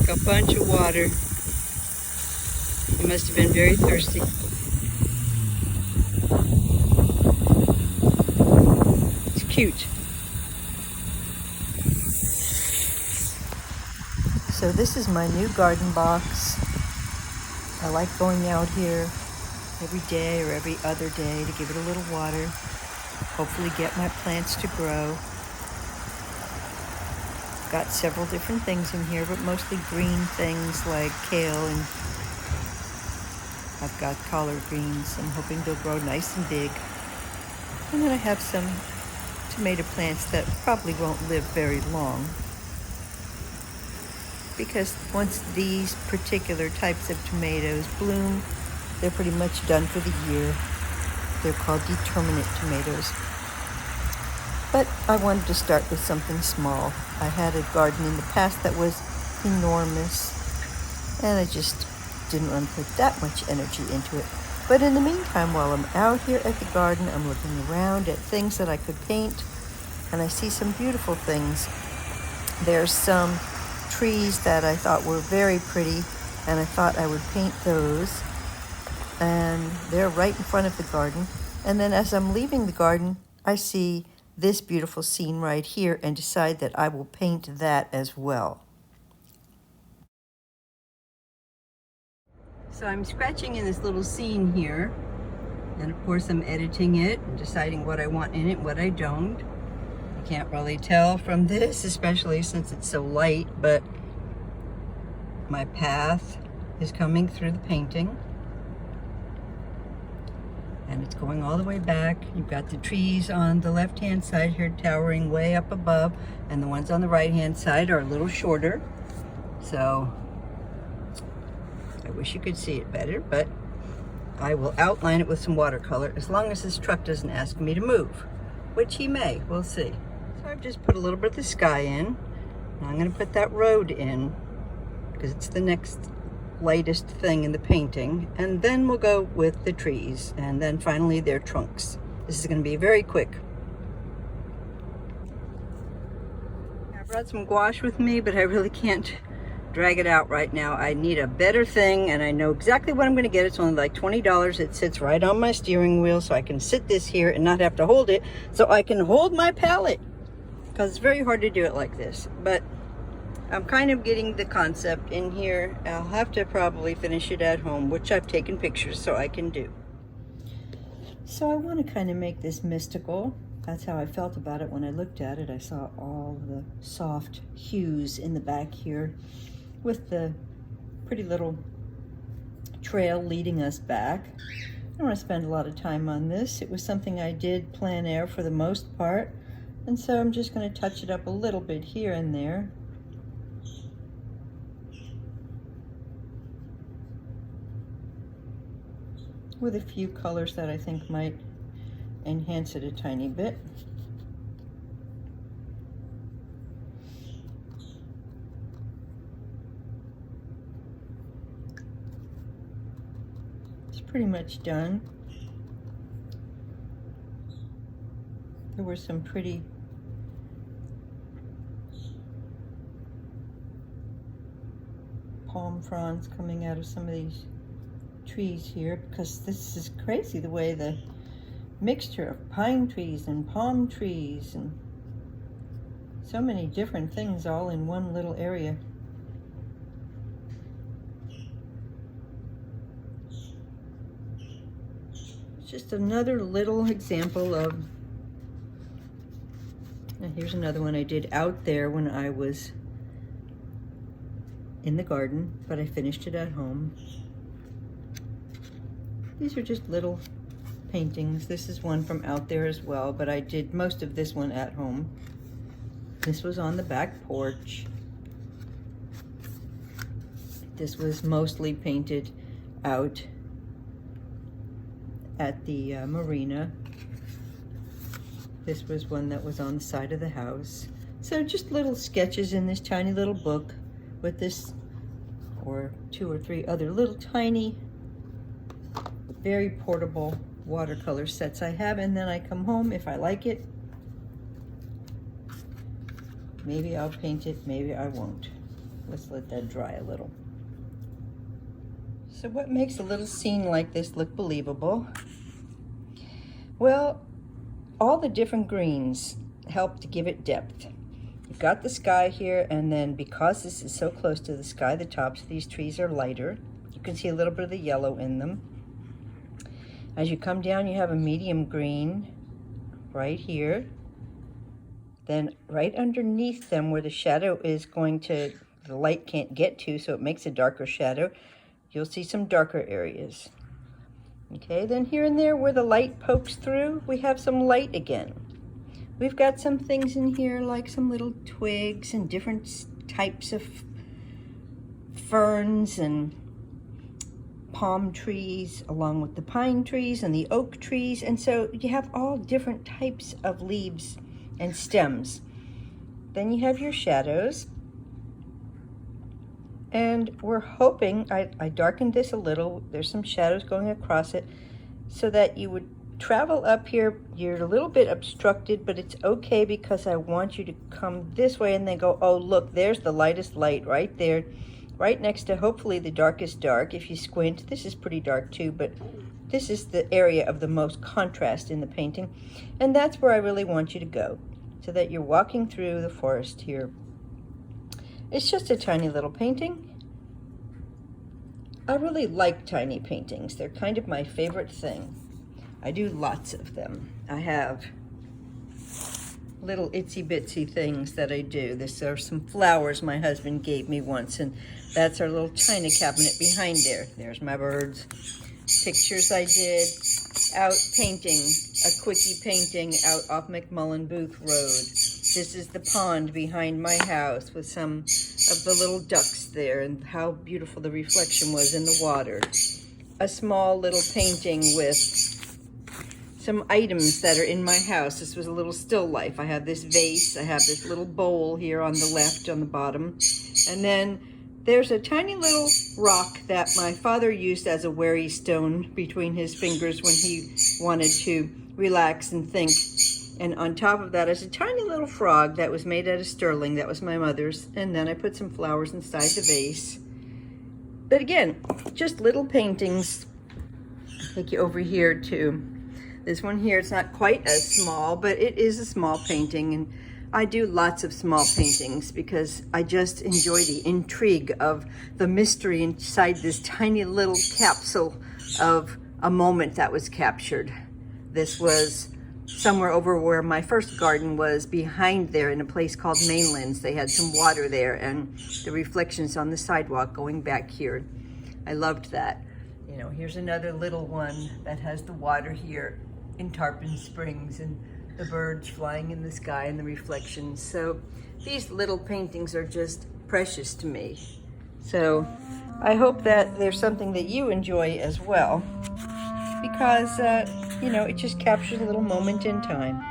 drank a bunch of water. He must have been very thirsty. It's cute. So this is my new garden box. I like going out here every day or every other day to give it a little water. Hopefully get my plants to grow. Got several different things in here, but mostly green things like kale, and I've got collard greens. I'm hoping they'll grow nice and big. And then I have some tomato plants that probably won't live very long, because once these particular types of tomatoes bloom, they're pretty much done for the year. They're called determinate tomatoes. But I wanted to start with something small. I had a garden in the past that was enormous, and I just didn't want to put that much energy into it. But in the meantime, while I'm out here at the garden, I'm looking around at things that I could paint, and I see some beautiful things. There's some trees that I thought were very pretty, and I thought I would paint those, and they're right in front of the garden. And then as I'm leaving the garden, I see this beautiful scene right here and decide that I will paint that as well. So I'm scratching in this little scene here, and of course I'm editing it and deciding what I want in it and what I don't. You can't really tell from this, especially since it's so light, but my path is coming through the painting, and it's going all the way back. You've got the trees on the left-hand side here towering way up above, and the ones on the right-hand side are a little shorter. So I wish you could see it better, but I will outline it with some watercolor as long as this truck doesn't ask me to move, which he may. We'll see. So I've just put a little bit of the sky in. Now I'm going to put that road in because it's the next lightest thing in the painting, and then we'll go with the trees, and then finally their trunks. This is going to be very quick. I brought some gouache with me, but I really can't drag it out right now. I need a better thing, and I know exactly what I'm going to get. It's only like $20. It sits right on my steering wheel, so I can sit this here and not have to hold it, so I can hold my palette, because it's very hard to do it like this. But I'm kind of getting the concept in here. I'll have to probably finish it at home, which I've taken pictures so I can do. So I want to kind of make this mystical. That's how I felt about it when I looked at it. I saw all the soft hues in the back here with the pretty little trail leading us back. I don't want to spend a lot of time on this. It was something I did plein air for the most part, and so I'm just going to touch it up a little bit here and there. With a few colors that I think might enhance it a tiny bit. It's pretty much done. There were some pretty palm fronds coming out of some of these trees here, because this is crazy the way the mixture of pine trees and palm trees and so many different things all in one little area. It's just another little example of, and here's another one I did out there when I was in the garden, but I finished it at home. These are just little paintings. This is one from out there as well, but I did most of this one at home. This was on the back porch. This was mostly painted out at the marina. This was one that was on the side of the house. So just little sketches in this tiny little book with this, or 2 or 3 other little tiny, very portable watercolor sets I have, and then I come home if I like it. Maybe I'll paint it, maybe I won't. Let's let that dry a little. So what makes a little scene like this look believable? Well, all the different greens help to give it depth. You've got the sky here, and then because this is so close to the sky, the tops of these trees are lighter. You can see a little bit of the yellow in them. As you come down, you have a medium green right here. Then right underneath them where the shadow is going to, the light can't get to, so it makes a darker shadow, you'll see some darker areas. Okay, then here and there where the light pokes through, we have some light again. We've got some things in here like some little twigs and different types of ferns and palm trees along with the pine trees and the oak trees. And so you have all different types of leaves and stems. Then you have your shadows. And we're hoping, I darkened this a little, there's some shadows going across it, so that you would travel up here. You're a little bit obstructed, but it's okay because I want you to come this way and then go, oh look, there's the lightest light right there, right next to hopefully the darkest dark. If you squint, this is pretty dark too, but this is the area of the most contrast in the painting. And that's where I really want you to go, so that you're walking through the forest here. It's just a tiny little painting. I really like tiny paintings. They're kind of my favorite thing. I do lots of them. I have little itsy bitsy things that I do. This are some flowers my husband gave me once, and that's our little china cabinet behind there. There's my birds. Pictures I did out painting, a quickie painting out off McMullen Booth Road. This is the pond behind my house with some of the little ducks there and how beautiful the reflection was in the water. A small little painting with some items that are in my house. This was a little still life. I have this vase, I have this little bowl here on the left on the bottom, and then there's a tiny little rock that my father used as a wary stone between his fingers when he wanted to relax and think. And on top of that is a tiny little frog that was made out of sterling. That was my mother's. And then I put some flowers inside the vase. But again, just little paintings. I'll take you over here to this one here. It's not quite as small, but it is a small painting. And I do lots of small paintings because I just enjoy the intrigue of the mystery inside this tiny little capsule of a moment that was captured. This was somewhere over where my first garden was, behind there in a place called Mainlands. They had some water there and the reflections on the sidewalk going back here. I loved that. You know, here's another little one that has the water here in Tarpon Springs and the birds flying in the sky and the reflections. So these little paintings are just precious to me. So I hope that there's something that you enjoy as well, because you know, it just captures a little moment in time.